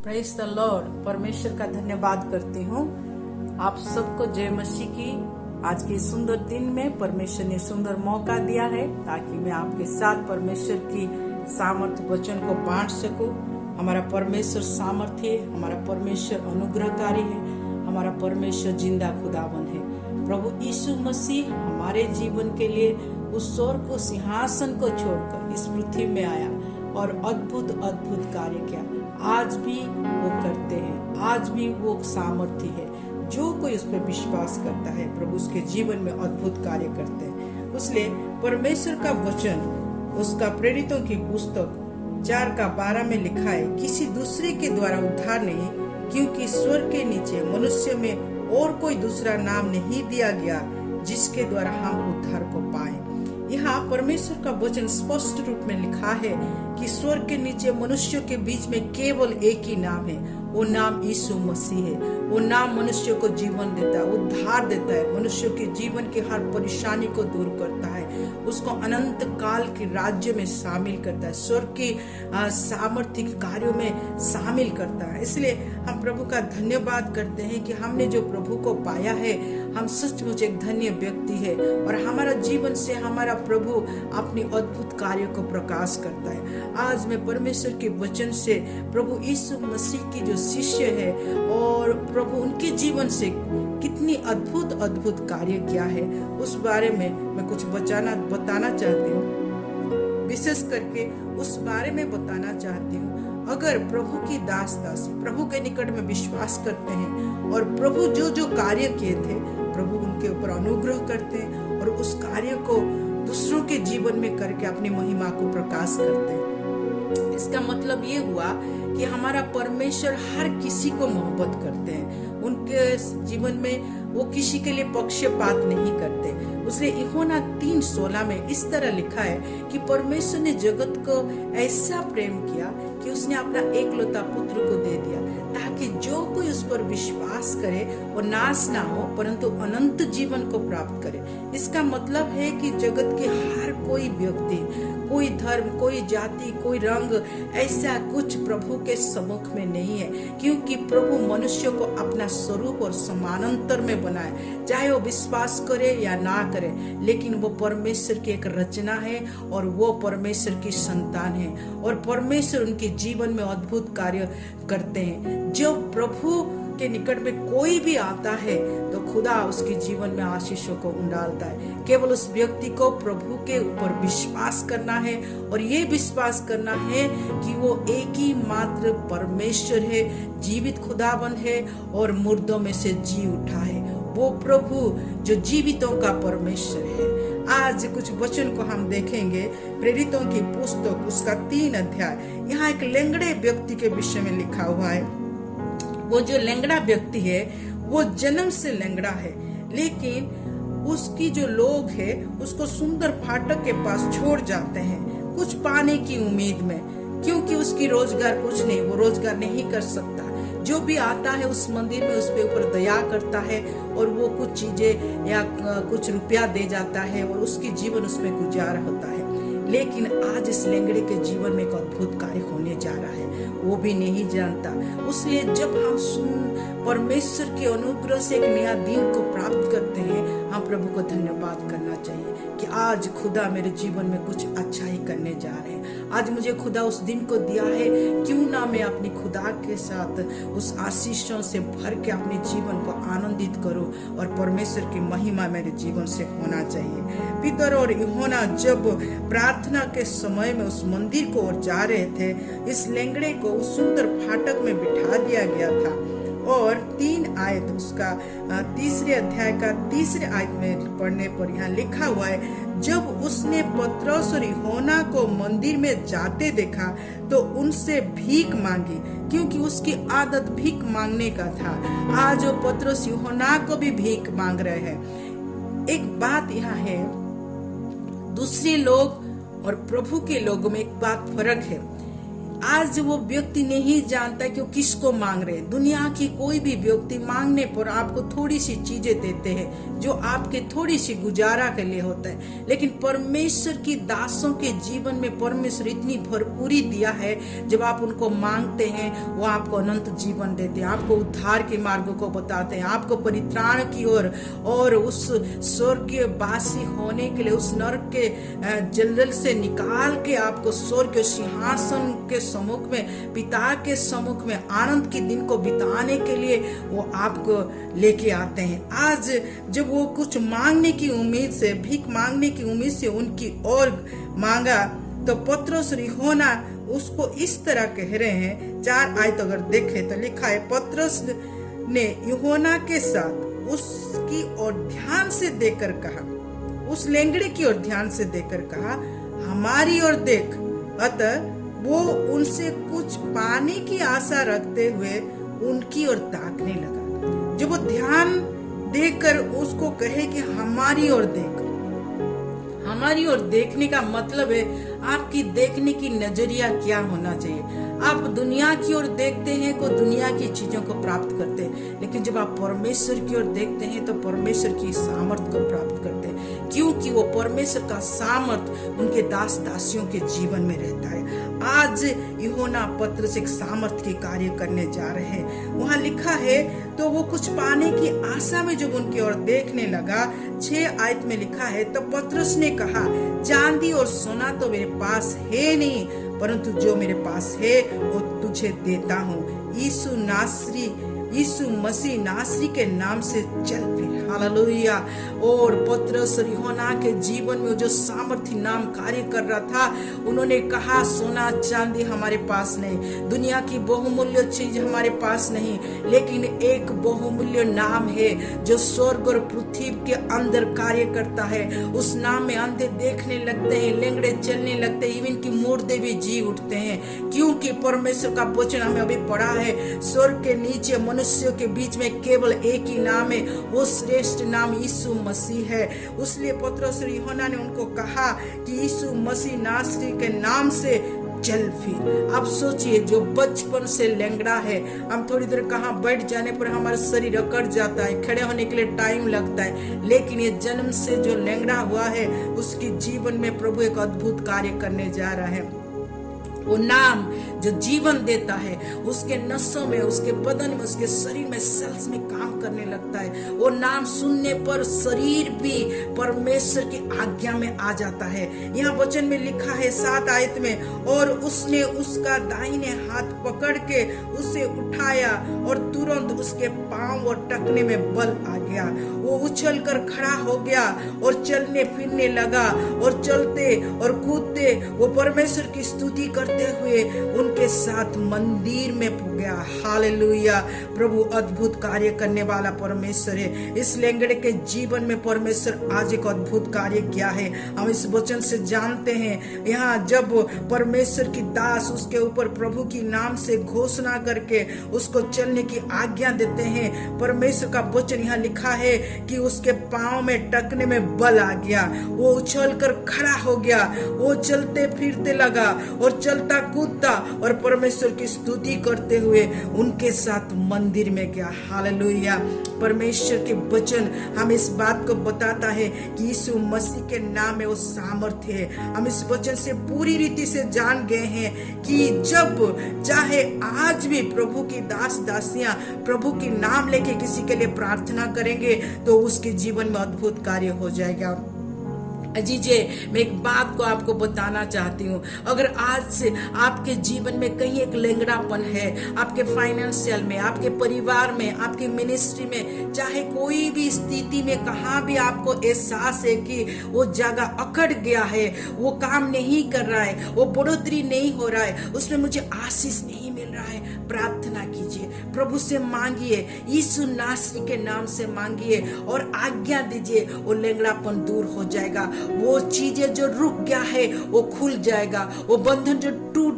Praise the Lord. परमेश्वर का धन्यवाद करती हूँ। आप सबको जय मसीह की। आज के सुंदर दिन में परमेश्वर ने सुंदर मौका दिया है ताकि मैं आपके साथ परमेश्वर की सामर्थ्य वचन को बांट सकूं। हमारा परमेश्वर सामर्थ्य है, हमारा परमेश्वर अनुग्रहकारी है, हमारा परमेश्वर जिंदा खुदावन है। प्रभु यीशु मसीह हमारे जीवन के लिए उस स्वर्ग को सिंहासन को छोड़कर इस पृथ्वी में आया और अद्भुत अद्भुत कार्य किया। आज भी वो करते हैं, आज भी वो सामर्थ्य है। जो कोई उस पर विश्वास करता है प्रभु उसके जीवन में अद्भुत कार्य करते हैं। इसलिए परमेश्वर का वचन उसका प्रेरितों की पुस्तक 4:12 में लिखा है, किसी दूसरे के द्वारा उद्धार नहीं, क्योंकि स्वर्ग के नीचे मनुष्य में और कोई दूसरा नाम नहीं दिया गया जिसके द्वारा हम उद्धार को पाए। यहाँ परमेश्वर का वचन स्पष्ट रूप में लिखा है कि स्वर्ग के नीचे मनुष्यों के बीच में केवल एक ही नाम है, वो नाम यीशु मसीह है। वो नाम मनुष्य को जीवन देता है, उद्धार देता है, मनुष्यों के जीवन की हर परेशानी को दूर करता है, उसको अनंत काल के राज्य में शामिल करता है, स्वर्ग की सामर्थ्य कार्यों में शामिल करता है। इसलिए हम प्रभु का धन्यवाद करते हैं कि हमने जो प्रभु को पाया है, हम सचमुच एक धन्य व्यक्ति है और हमारा जीवन से हमारा प्रभु अपनी अद्भुत कार्य को प्रकाश करता है। आज मैं परमेश्वर के वचन से प्रभु यीशु मसीह की जो शिष्य है और प्रभु उनके जीवन से कितनी अद्भुत अद्भुत कार्य किया है उस बारे में मैं कुछ बताना चाहती हूँ। विशेष करके उस बारे में बताना चाहती हूँ। अगर प्रभु की दासी प्रभु के निकट में विश्वास करते हैं और प्रभु जो जो कार्य किए थे प्रभु उनके ऊपर अनुग्रह करते हैं और उस कार्य को दूसरों के जीवन में करके अपनी महिमा को प्रकाश करते हैं। इसका मतलब ये हुआ कि हमारा परमेश्वर हर किसी को मोहब्बत करते हैं। उनके जीवन में वो किसी के लिए पक्षपात नहीं करते। उसने यूहन्ना 3:16 में इस तरह लिखा है कि परमेश्वर ने जगत को ऐसा प्रेम किया कि उसने अपना एकलौता पुत्र को दे दिया, ताकि जो कोई उस पर विश्वास करे वो नाश ना हो परंतु अनंत जीवन को प्राप्त करे। इसका मतलब है कि जगत के हर कोई व्यक्ति, कोई धर्म, कोई जाति, कोई रंग, ऐसा कुछ प्रभु के सम्मुख में नहीं है, क्योंकि प्रभु मनुष्य को अपना स्वरूप और समानांतर में बनाए, चाहे वो विश्वास करे या ना करे, लेकिन वो परमेश्वर की एक रचना है और वो परमेश्वर की संतान है और परमेश्वर उनके जीवन में अद्भुत कार्य करते हैं। जब प्रभु के निकट में कोई भी आता है तो खुदा उसके जीवन में आशीषों को उंडालता है। केवल उस व्यक्ति को प्रभु के ऊपर विश्वास करना है और ये विश्वास करना है कि वो एक ही मात्र परमेश्वर है, जीवित खुदाबंद है और मुर्दों में से जी उठा है, वो प्रभु जो जीवितों का परमेश्वर है। आज कुछ वचन को हम देखेंगे। प्रेरितों की पुस्तक उसका 3 अध्याय। यहाँ एक लंगड़े व्यक्ति के विषय में लिखा हुआ है। वो जो लंगड़ा व्यक्ति है वो जन्म से लंगड़ा है, लेकिन उसकी जो लोग है उसको सुंदर फाटक के पास छोड़ जाते हैं कुछ पाने की उम्मीद में, क्योंकि उसकी रोजगार कुछ नहीं, वो रोजगार नहीं कर सकता। जो भी आता है उस मंदिर में उस पे ऊपर दया करता है और वो कुछ चीजें या कुछ रुपया दे जाता है और उसकी जीवन उसमें गुजारा होता है। लेकिन आज इस लंगड़े के जीवन में एक अद्भुत कार्य होने जा रहा है, वो भी नहीं जानता। इसलिए जब हम परमेश्वर के अनुग्रह से एक नया दिन को प्राप्त करते हैं, हम प्रभु को धन्यवाद करना चाहिए कि आज खुदा मेरे जीवन में कुछ अच्छा ही करने जा रहे हैं। आज मुझे खुदा उस दिन को दिया है, क्यों ना मैं अपनी खुदा के साथ उस आशीषों से भर के अपने जीवन को आनंदित करूं और परमेश्वर की महिमा मेरे जीवन से होना चाहिए। पीतर और यूहन्ना जब प्रार्थना के समय में उस मंदिर को ओर जा रहे थे, इस लंगड़े को उस सुंदर फाटक में बिठा दिया गया था और 3 आयत उसका 3 अध्याय का 3 आयत में पढ़ने पर यहाँ लिखा हुआ है, जब उसने पतरस और यूहन्ना को मंदिर में जाते देखा तो उनसे भीख मांगी, क्योंकि उसकी आदत भीख मांगने का था। आज वो पतरस यूहन्ना को भी भीख मांग रहे हैं। एक बात यहाँ है, दूसरे लोग और प्रभु के लोगों में एक बात फर्क है आज वो व्यक्ति नहीं जानता कि वो किसको मांग रहे हैं। दुनिया की कोई भी व्यक्ति मांगने पर आपको थोड़ी सी चीजें देते हैं जो आपके थोड़ी सी गुजारा के लिए होता है, लेकिन परमेश्वर की दासों के जीवन में परमेश्वर इतनी भरपूरी दिया है, जब आप उनको मांगते हैं वो आपको अनंत जीवन देते हैं, आपको उद्धार के मार्गों को बताते हैं, आपको परित्राण की ओर और उस स्वर्गीय वासी होने के लिए, उस नरक के जलजल से निकाल के आपको स्वर्ग के सिंहासन के सम्मुख में, पिता के सम्मुख में आनंद के दिन को बिताने के लिए वो आपको लेके आते हैं। आज जब वो कुछ मांगने की उम्मीद से, भीख मांगने की उम्मीद से उनकी ओर मांगा, तो पतरस और यूहन्ना उसको इस तरह कह रहे हैं। 4 आयत अगर देखें तो लिखा है, पतरस ने यूहन्ना के साथ उसकी ओर ध्यान से देखकर कहा, उस लेंगड़े की ओर ध्यान से देखकर कहा, हमारी ओर देख। अतः वो उनसे कुछ पाने की आशा रखते हुए उनकी ओर ताकने लगा। जब वो ध्यान देखकर उसको कहे कि हमारी ओर देख, हमारी ओर देखने का मतलब है आपकी देखने की नजरिया क्या होना चाहिए। आप दुनिया की ओर देखते हैं तो दुनिया की चीजों को प्राप्त करते हैं, लेकिन जब आप परमेश्वर की ओर देखते हैं तो परमेश्वर की सामर्थ को प्राप्त करते हैं, क्योंकि वो परमेश्वर का सामर्थ उनके दास दासियों के जीवन में रहता है। आज यूहन्ना पतरस एक सामर्थ के कार्य करने जा रहे हैं। वहां लिखा है, तो वो कुछ पाने की आशा में जब उनकी ओर देखने लगा, 6 आयत में लिखा है, तो पतरस ने कहा, चांदी और सोना तो मेरे पास है नहीं, परंतु जो मेरे पास है वो तुझे देता हूँ। यीशु मसीह नासरी के नाम से चल फिर। हालेलुया। और पतरस और यूहन्ना के जीवन में जो सामर्थ्य नाम कार्य कर रहा था, उन्होंने कहा, सोना चांदी हमारे पास नहीं, दुनिया की बहुमूल्य चीज हमारे पास नहीं, लेकिन एक बहुमूल्य नाम है जो स्वर्ग और पृथ्वी के अंदर कार्य करता है। उस नाम में अंधे देखने लगते हैं, लेंगड़े चलने लगते हैं, इवन की मुर्दे भी जी उठते हैं, क्योंकि परमेश्वर का वचन हमें अभी पढ़ा है, स्वर्ग के नीचे मनुष्यों के बीच में केवल एक ही नाम है, वो श्रेष्ठ नाम यीशु मसीह है। इसलिए पतरस और यूहन्ना ने उनको कहा कि यीशु मसीह नासरी के नाम से चल फिर। अब सोचिए, जो बचपन से लेंगड़ा है, हम थोड़ी देर कहाँ बैठ जाने पर हमारा शरीर अकड़ जाता है, खड़े होने के लिए टाइम लगता है, लेकिन ये जन्म से जो लेंगड़ा हुआ है, उसके जीवन में प्रभु एक अद्भुत कार्य करने जा रहा है। वो नाम जो जीवन देता है, उसके नसों में, उसके बदन में, उसके शरीर में, सेल्स में काम करने लगता है। वो नाम सुनने पर शरीर भी परमेश्वर की आज्ञा में आ जाता है। यहाँ वचन में लिखा है 7 आयत में, और उसने उसका दाहिने हाथ पकड़ के उसे उठाया और तुरंत उसके पांव और टखने में बल आ गया। वो उछल कर खड़ा हो गया और चलने फिरने लगा, और चलते और कूदते वो परमेश्वर की स्तुति करते हुए उनके साथ मंदिर में गया। हालेलुया। प्रभु अद्भुत कार्य करने वाला परमेश्वर है। इस लेंगड़े के जीवन में परमेश्वर आज एक अद्भुत कार्य किया है। हम इस वचन से जानते हैं, यहाँ जब परमेश्वर की दास उसके ऊपर प्रभु की नाम से घोषणा करके उसको चलने की आज्ञा देते हैं, परमेश्वर का वचन यहाँ लिखा है कि उसके पांव में टकने में बल आ गया, वो उछल कर खड़ा हो गया, वो चलते फिरते लगा और चलता कूदता और परमेश्वर की स्तुति करते हुए उनके साथ मंदिर में गया। हालेलुया। परमेश्वर के वचन हमें इस बात को बताता है कि यीशु मसीह के नाम में वो सामर्थ्य है। हम इस वचन से पूरी रीति से जान गए हैं कि जब चाहे आज भी प्रभु की दास दासियां प्रभु की नाम लेके किसी के लिए प्रार्थना करेंगे तो उसके जीवन में अद्भुत कार्य हो जाएगा। अजीजे, मैं एक बात को आपको बताना चाहती हूँ, अगर आज से आपके जीवन में कहीं एक लेंगड़ापन है, आपके फाइनेंशियल में, आपके परिवार में, आपकी मिनिस्ट्री में, चाहे कोई भी स्थिति में कहाँ भी आपको एहसास है कि वो जगह अकड़ गया है, वो काम नहीं कर रहा है, वो बढ़ोतरी नहीं हो रहा है, उसमें मुझे आशीष नहीं मिल रहा है, प्रार्थना कीजिए, प्रभु से मांगिए, यीशु नासरी के नाम से मांगिए और आज्ञा दीजिए, वो लेंगड़ापन दूर हो जाएगा। वो चीजें जो रुक गया है वो खुल जाएगा, वो बंधन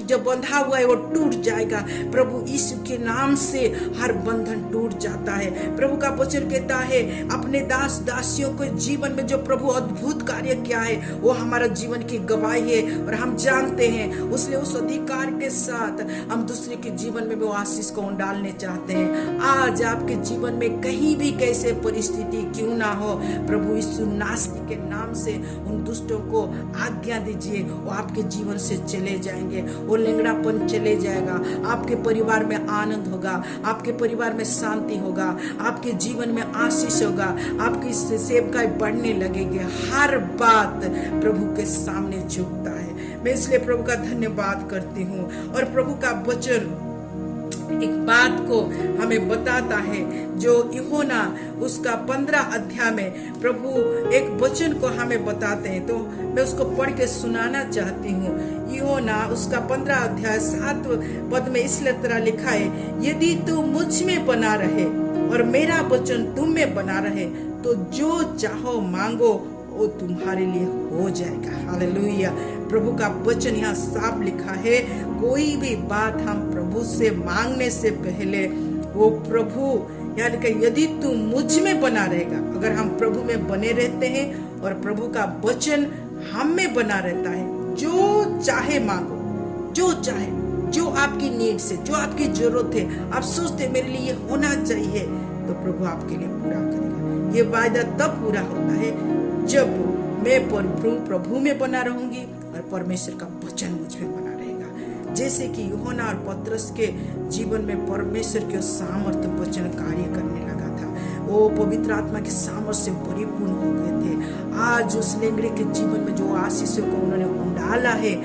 जो बंधा हुआ है वो टूट जाएगा। प्रभु यीशु के नाम से हर बंधन टूट जाता है। प्रभु का वचन कहता है अपने दास दासियों के जीवन में जो प्रभु अद्भुत कार्य किया है वो हमारा जीवन की गवाही है और हम जानते हैं, इसलिए उस अधिकार के साथ हम दूसरे के जीवन में वो आशीष को डालने चाहते हैं। आज आपके जीवन में कहीं भी कैसे परिस्थिति क्यों ना हो, प्रभु यीशु नासरी के नाम से उन दुष्टों को आज्ञा दीजिए, वो आपके जीवन से चले जाएंगे, वो लंगड़ापन चले जाएगा, आपके परिवार में आनंद होगा, आपके परिवार में शांति होगा, आपके जीवन में आशीष होगा, आपकी सेवकाई बढ़ने लगेगी। हर बात प्रभु के सामने झुकता है। मैं इसलिए प्रभु का धन्यवाद करती हूँ। और प्रभु का वचन एक बात को हमें बताता है, जो यूहन्ना उसका 15 अध्याय में प्रभु एक वचन को हमें बताते हैं, तो मैं उसको पढ़ के सुनाना चाहती हूँ। यूहन्ना उसका 15 अध्याय 7 पद में इस तरह लिखा है, यदि तू मुझ में बना रहे और मेरा वचन तुम में बना रहे तो जो चाहो मांगो वो तुम्हारे लिए हो जाएगा। हालेलुया। प्रभु का वचन यहाँ साफ लिखा है, कोई भी बात हम प्रभु से मांगने से पहले वो प्रभु यानी कि यदि तू मुझ में बना रहेगा, अगर हम प्रभु में बने रहते हैं और प्रभु का वचन हम में बना रहता है, जो चाहे मांगो, जो चाहे, जो आपकी नीड से, जो आपकी जरूरत है, आप सोचते मेरे लिए ये होना चाहिए, तो प्रभु आपके लिए पूरा करेगा। ये वायदा तब पूरा होता है जब मैं प्रभु में बना रहूंगी और परमेश्वर का वचन मुझ में बना रहेगा। जैसे कि यूहन्ना और पतरस के जीवन में परमेश्वर के सामर्थ्य वचन कार्य करने लगा था, वो पवित्र आत्मा के सामर्थ्य से परिपूर्ण हो गए थे। आज उस लेंगड़े के जीवन में जो आशीषों को उन्होंने उंडाला है,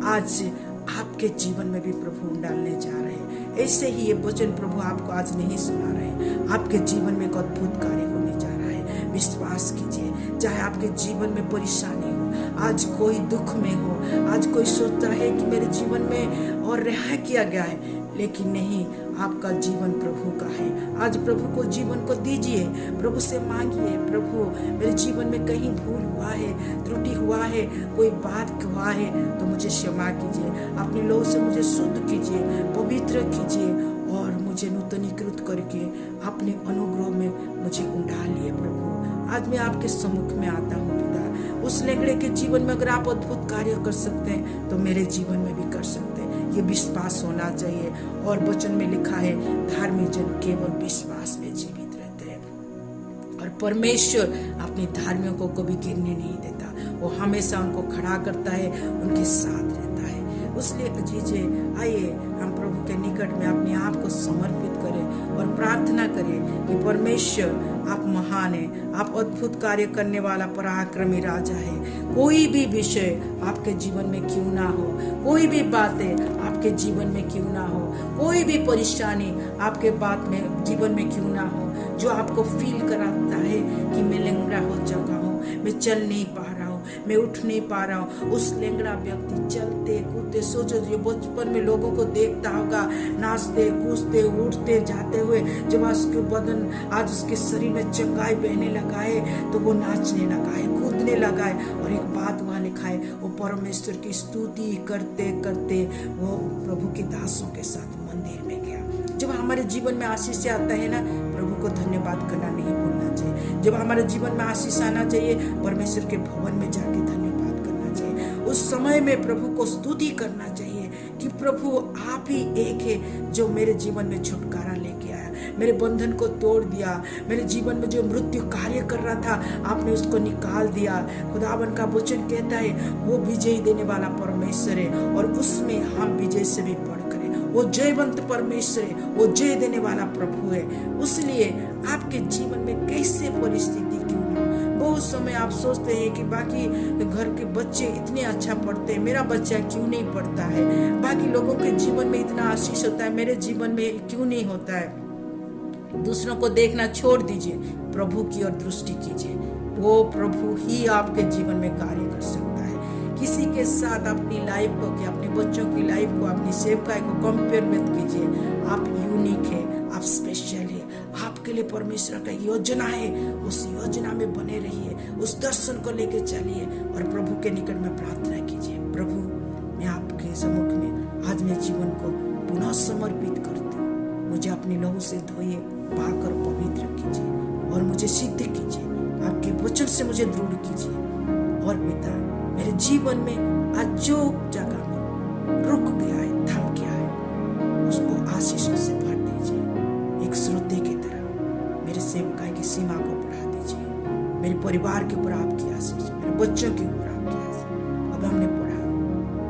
आज आपके जीवन में भी प्रभु डालने जा रहे हैं। ऐसे ही ये वचन प्रभु आपको आज नहीं सुना रहे, आपके जीवन में एक अद्भुत कार्य होने जा रहा है। विश्वास कीजिए, चाहे आपके जीवन में परेशानी हो, आज कोई दुख में हो, आज कोई सोचता है कि मेरे जीवन में और रिहा किया गया है, लेकिन नहीं, आपका जीवन प्रभु का है। आज प्रभु को जीवन को दीजिए, प्रभु से मांगिए, प्रभु मेरे जीवन में कहीं भूल हुआ है, त्रुटि हुआ है, कोई बात हुआ है तो मुझे क्षमा कीजिए, अपने लहू से मुझे शुद्ध कीजिए, पवित्र कीजिए और मुझे नूतनीकृत करके अपने अनुग्रह में मुझे उंडालिए। प्रभु आज मैं आपके सम्मुख में आता हूँ पिता। उस लेंगड़े के जीवन में अगर आप अद्भुत कार्य कर सकते हैं तो मेरे जीवन में भी कर सकते हैं, ये विश्वास होना चाहिए। और वचन में लिखा है, धार्मिक जन केवल विश्वास में जीवित रहते हैं और परमेश्वर अपने धार्मियों को कभी गिरने नहीं देता, वो हमेशा उनको खड़ा करता है, उनके साथ रहता है। इसलिए अजीजे, आइए हम प्रभु के निकट में अपने आप को समर्पित करें और प्रार्थना करें कि परमेश्वर आप महान हैं, आप अद्भुत कार्य करने वाला पराक्रमी राजा है। कोई भी विषय आपके जीवन में क्यों ना हो, कोई भी बातें आपके जीवन में क्यों ना हो, कोई भी परेशानी आपके बात में जीवन में क्यों ना हो, जो आपको फील कराता है कि मैं लंगड़ा हो चुका हूँ, मैं चल नहीं पा रहा हूँ, मैं उठ नहीं पा रहा हूँ। उस लंगड़ा व्यक्ति चलते कूदते, सोचो ये बचपन में लोगों को देखता होगा नाचते कूदते उठते जाते हुए, जब उसके बदन आज उसके शरीर में चंगाई बहने लगा है तो वो नाचने लगा है, कूदने लगा है। और एक बात वहाँ लिखा है, वो परमेश्वर की स्तुति करते करते वो प्रभु के दासों के साथ मंदिर में गया। जब हमारे जीवन में आशीष आता है ना, प्रभु को धन्यवाद करना नहीं भूलना चाहिए। जब हमारे जीवन में आशीष आना चाहिए, परमेश्वर के भवन में जाके धन्यवाद करना चाहिए। उस समय में प्रभु को स्तुति करना चाहिए कि प्रभु आप ही एक है जो मेरे जीवन में छुटकारा लेके आया, मेरे बंधन को तोड़ दिया, मेरे जीवन में जो मृत्यु कार्य कर रहा था आपने उसको निकाल दिया। खुदावन का वचन कहता है वो विजय देने वाला परमेश्वर है और उसमें हम विजय से भी बढ़ करें। वो जयवंत परमेश्वर है, वो जय देने वाला प्रभु है। इसलिए आपके जीवन में कैसे परिस्थिति क्यों ना, बहुत समय आप सोचते हैं कि बाकी घर के बच्चे इतने अच्छा पढ़ते हैं, मेरा बच्चा क्यों नहीं पढ़ता है, बाकी लोगों के जीवन में इतना आशीष होता है, मेरे जीवन में क्यों नहीं होता है। दूसरों को देखना छोड़ दीजिए, प्रभु की ओर दृष्टि कीजिए, वो प्रभु ही आपके जीवन में कार्य कर सकता है। किसी के साथ अपनी लाइफ को, कि अपने बच्चों की लाइफ को, अपनी सेवकाई को कंपेयर मत कीजिए। आप यूनिक है, आप स्पेशल है, आपके लिए लिए परमेश्वर का योजना है, उस योजना में बने रहिए, उस दर्शन को लेके चलिए और प्रभु के निकट में प्रार्थना कीजिए। प्रभु, मैं आपके सम्मुख में आज मेरे जीवन को पुनः समर्पित करती हूँ। मुझे अपनी लहू से धोइए, पाकर पवित्र कीजिए और मुझे सिद्ध कीजिए। आपके वचन से मुझे दृढ़ कीजिए। और पिता, मेरे जीवन में आज जो जगह में रुक गया है, थम गया है, उसको आशीषों से भर दीजिए। एक श्रोते की तरह मेरे सेवकाई की सीमा को बढ़ा दीजिए। मेरे परिवार के ऊपर आपकी आशीष, मेरे बच्चों के ऊपर आपकी आशीष। अब हमने पढ़ा,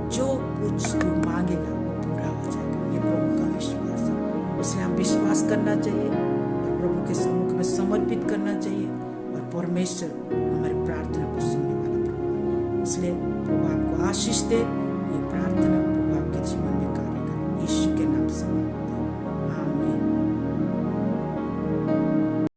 जो कुछ तू मांगेगा वो पूरा हो जाएगा। ये प्रभु का विश्वास है, इसलिए हम विश्वास करना चाहिए और प्रभु के सम्मुख में समर्पित करना चाहिए। और परमेश्वर हमारी प्रार्थना को सुनने वाला प्रभु है, इसलिए प्रभु आपको आशीष दे। ये प्रार्थना